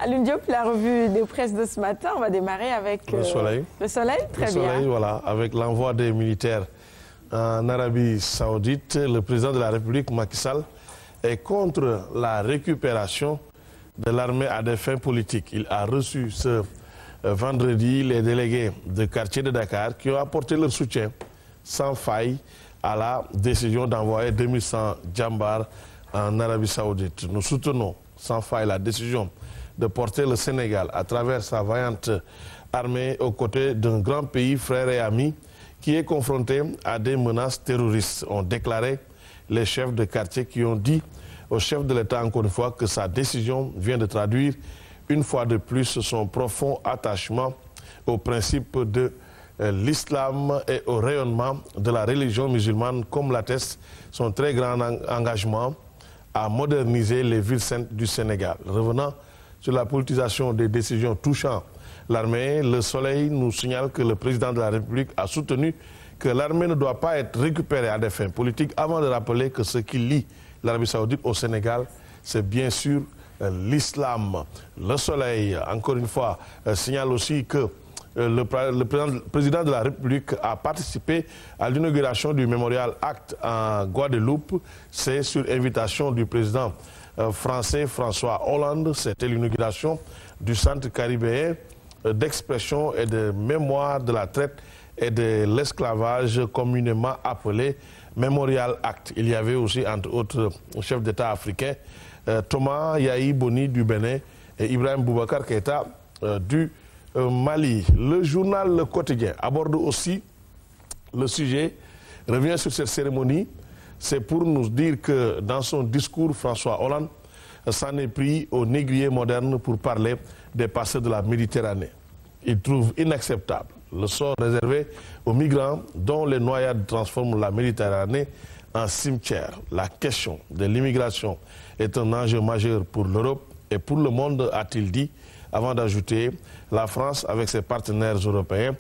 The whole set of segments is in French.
Alioune Diop, la revue de presse de ce matin, on va démarrer avec le soleil. Le soleil, très bien. Le soleil, voilà, avec l'envoi des militaires en Arabie Saoudite. Le président de la République, Macky Sall, est contre la récupération de l'armée à des fins politiques. Il a reçu ce vendredi les délégués de quartier de Dakar qui ont apporté leur soutien sans faille à la décision d'envoyer 2100 djambars en Arabie Saoudite. Nous soutenons sans faille la décision de porter le Sénégal à travers sa vaillante armée aux côtés d'un grand pays frère et ami qui est confronté à des menaces terroristes, ont déclaré les chefs de quartier qui ont dit au chef de l'État encore une fois que sa décision vient de traduire une fois de plus son profond attachement aux principes de l'islam et au rayonnement de la religion musulmane, comme l'atteste son très grand engagement à moderniser les villes saintes du Sénégal. Revenant sur la politisation des décisions touchant l'armée, Le Soleil nous signale que le président de la République a soutenu que l'armée ne doit pas être récupérée à des fins politiques, avant de rappeler que ce qui lie l'Arabie Saoudite au Sénégal, c'est bien sûr l'islam. Le Soleil, encore une fois, signale aussi que le président de la République a participé à l'inauguration du mémorial ACT en Guadeloupe. C'est sur invitation du président français François Hollande. C'était l'inauguration du centre caribéen d'expression et de mémoire de la traite et de l'esclavage, communément appelé Mémorial ACT. Il y avait aussi, entre autres chefs d'État africains, Thomas Yahi Boni du Bénin et Ibrahim Boubacar Keïta du Mali. Le journal Le Quotidien aborde aussi le sujet, revient sur cette cérémonie. C'est pour nous dire que dans son discours, François Hollande s'en est pris au négrier moderne pour parler des passés de la Méditerranée. Il trouve inacceptable le sort réservé aux migrants dont les noyades transforment la Méditerranée en cimetière. La question de l'immigration est un enjeu majeur pour l'Europe et pour le monde, a-t-il dit, avant d'ajouter, la France, avec ses partenaires européens,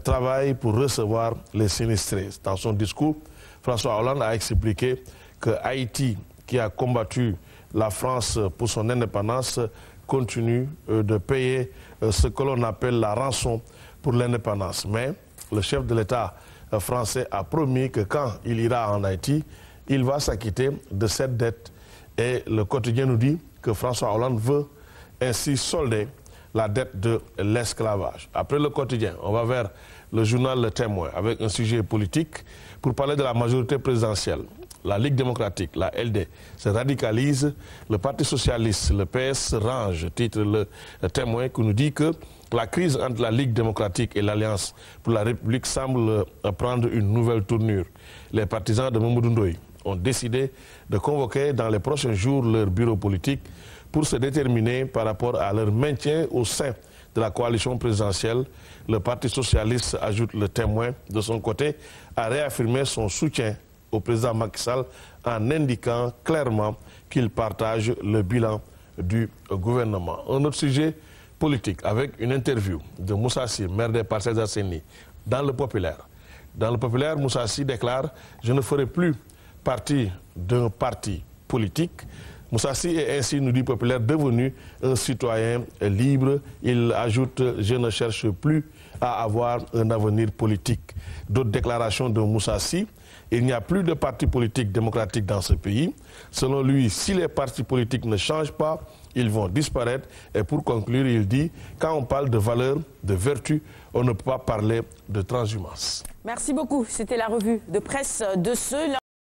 travaille pour recevoir les sinistrés. Dans son discours, François Hollande a expliqué que Haïti, qui a combattu la France pour son indépendance, continue de payer ce que l'on appelle la rançon pour l'indépendance. Mais le chef de l'État français a promis que quand il ira en Haïti, il va s'acquitter de cette dette. Et le quotidien nous dit que François Hollande veut ainsi solder la dette de l'esclavage. Après le quotidien, on va vers le journal Le Témoin avec un sujet politique pour parler de la majorité présidentielle. La Ligue démocratique, la LD, se radicalise. Le Parti socialiste, le PS, se range, titre le Témoin, qui nous dit que la crise entre la Ligue démocratique et l'Alliance pour la République semble prendre une nouvelle tournure. Les partisans de Mamadou Ndoye ont décidé de convoquer dans les prochains jours leur bureau politique pour se déterminer par rapport à leur maintien au sein de la coalition présidentielle. Le Parti socialiste, ajoute le Témoin, de son côté, a réaffirmé son soutien au président Macky Sall en indiquant clairement qu'il partage le bilan du gouvernement. Un autre sujet politique avec une interview de Moussa Sy, maire des Parcelles Assainies, dans le Populaire. Dans le Populaire, Moussa Sy déclare « Je ne ferai plus partie d'un parti politique ». Moussa Sy est ainsi, nous dit Populaire, devenu un citoyen libre. Il ajoute « Je ne cherche plus à avoir un avenir politique ». D'autres déclarations de Moussa Sy. Il n'y a plus de parti politique démocratique dans ce pays. Selon lui, si les partis politiques ne changent pas, ils vont disparaître. Et pour conclure, il dit, quand on parle de valeurs, de vertu, on ne peut pas parler de transhumance. Merci beaucoup. C'était la revue de presse de ce lundi.